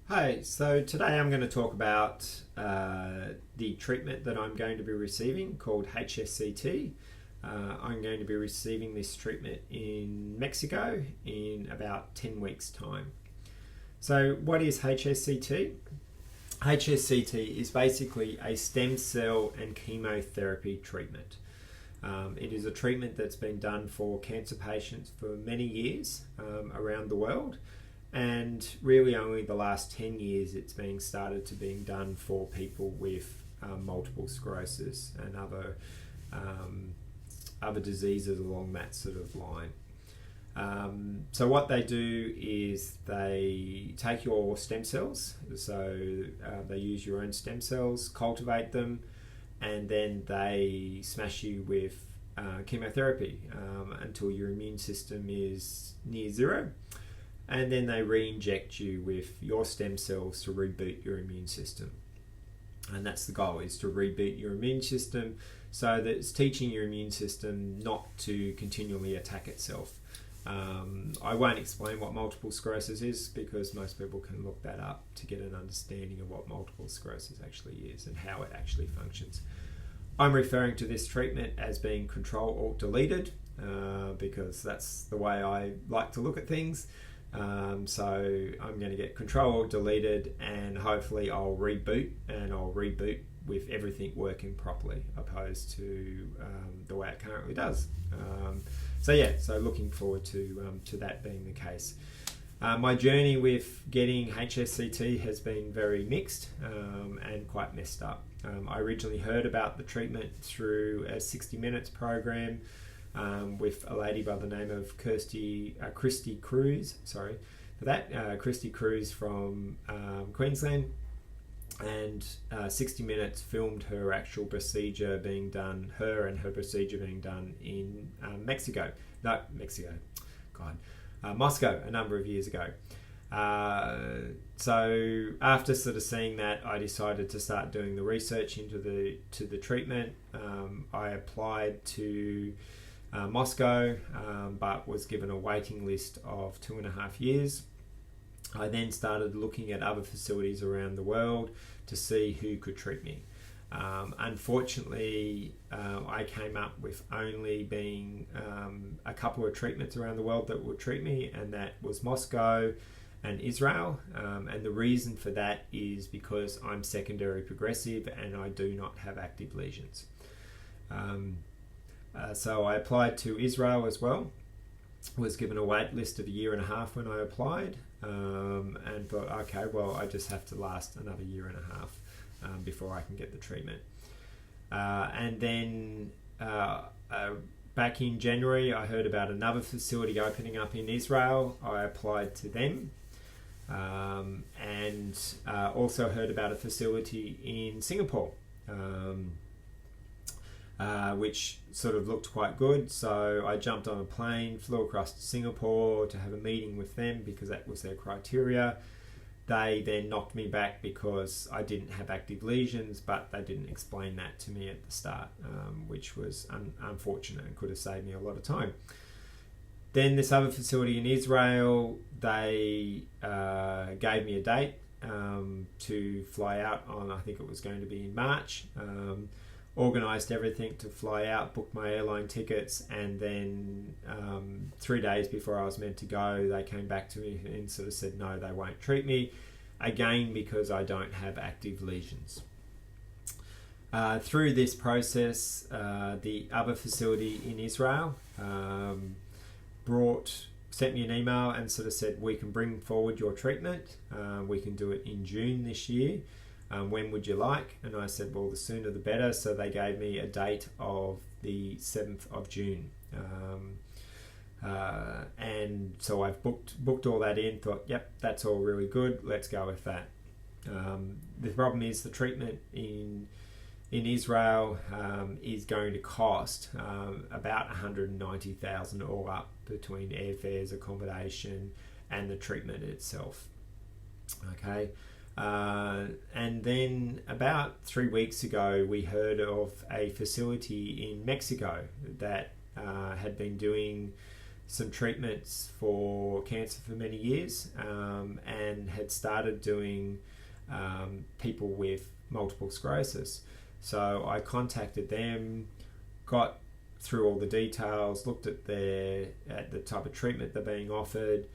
Hi, so today I'm going to talk about the treatment that I'm going to be receiving called HSCT. I'm going to be receiving this treatment in Mexico in about 10 weeks' time. So, what is HSCT? HSCT is basically a stem cell and chemotherapy treatment. It is a treatment that's been done for cancer patients for many years around the world. And really only the last 10 years it's being started to being done for people with multiple sclerosis and other diseases along that sort of line. So what they do is they take your stem cells, so they use your own stem cells, cultivate them, and then they smash you with chemotherapy until your immune system is near zero. And then they re-inject you with your stem cells to reboot your immune system. And that's the goal, is to reboot your immune system so that it's teaching your immune system not to continually attack itself. I won't explain what multiple sclerosis is because most people can look that up to get an understanding of what multiple sclerosis actually is and how it actually functions. I'm referring to this treatment as being Control-Alt-Deleted because that's the way I like to look at things. So I'm going to get Control-Alt-Deleted and hopefully I'll reboot, and I'll reboot with everything working properly opposed to the way it currently does. So looking forward to that being the case. My journey with getting HSCT has been very mixed and quite messed up. I originally heard about the treatment through a 60 Minutes program with a lady by the name of Christy Cruz. Christy Cruz from Queensland, and 60 Minutes filmed her actual procedure being done, her procedure being done in Moscow a number of years ago. So after sort of seeing that, I decided to start doing the research into the treatment. I applied to Moscow, but was given a waiting list of 2.5 years. I then started looking at other facilities around the world to see who could treat me. Unfortunately, I came up with only being a couple of treatments around the world that would treat me, and that was Moscow and Israel. And the reason for that is because I'm secondary progressive and I do not have active lesions. So I applied to Israel as well, was given a wait list of 1.5 years when I applied, and thought, okay, well, I just have to last another 1.5 years before I can get the treatment. And then back in January, I heard about another facility opening up in Israel. I applied to them, and also heard about a facility in Singapore, which sort of looked quite good. So I jumped on a plane, flew across to Singapore to have a meeting with them because that was their criteria. They then knocked me back because I didn't have active lesions, but they didn't explain that to me at the start, which was unfortunate and could have saved me a lot of time. Then this other facility in Israel, they gave me a date to fly out on. I think it was going to be in March. Organised everything to fly out, booked my airline tickets, and then 3 days before I was meant to go, they came back to me and sort of said, no, they won't treat me, again because I don't have active lesions. Through this process, the other facility in Israel sent me an email and sort of said, we can bring forward your treatment, we can do it in June this year. When would you like? And I said, well, the sooner the better. So they gave me a date of the 7th of June. And so I've booked all that in, thought, yep, that's all really good. Let's go with that. The problem is the treatment in Israel is going to cost about $190,000 all up between airfares, accommodation, and the treatment itself. Okay. And then about 3 weeks ago, we heard of a facility in Mexico that had been doing some treatments for cancer for many years, and had started doing people with multiple sclerosis. So I contacted them, got through all the details, looked at the type of treatment they're being offered,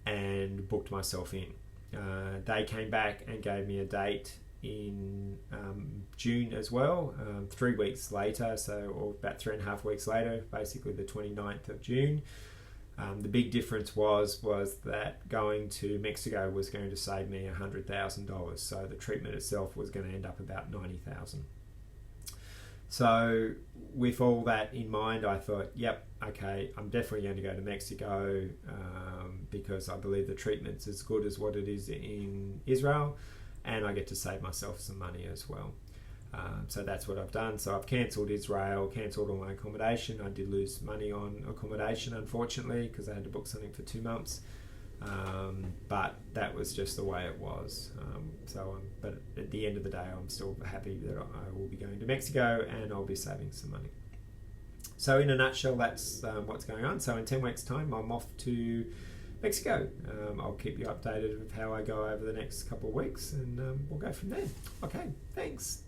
and booked myself in. They came back and gave me a date in June as well, 3 weeks later, or about 3.5 weeks later, basically the 29th of June. The big difference was that going to Mexico was going to save me $100,000, so the treatment itself was going to end up about $90,000. So with all that in mind, I thought, yep, okay, I'm definitely going to go to Mexico, because I believe the treatment's as good as what it is in Israel, and I get to save myself some money as well. So that's what I've done. So I've cancelled Israel, cancelled all my accommodation. I did lose money on accommodation, unfortunately, because I had to book something for 2 months. But that was just the way it was. But at the end of the day, I'm still happy that I will be going to Mexico and I'll be saving some money. So in a nutshell, that's what's going on. So in 10 weeks' time, I'm off to Mexico. I'll keep you updated with how I go over the next couple of weeks, and we'll go from there. Okay, thanks.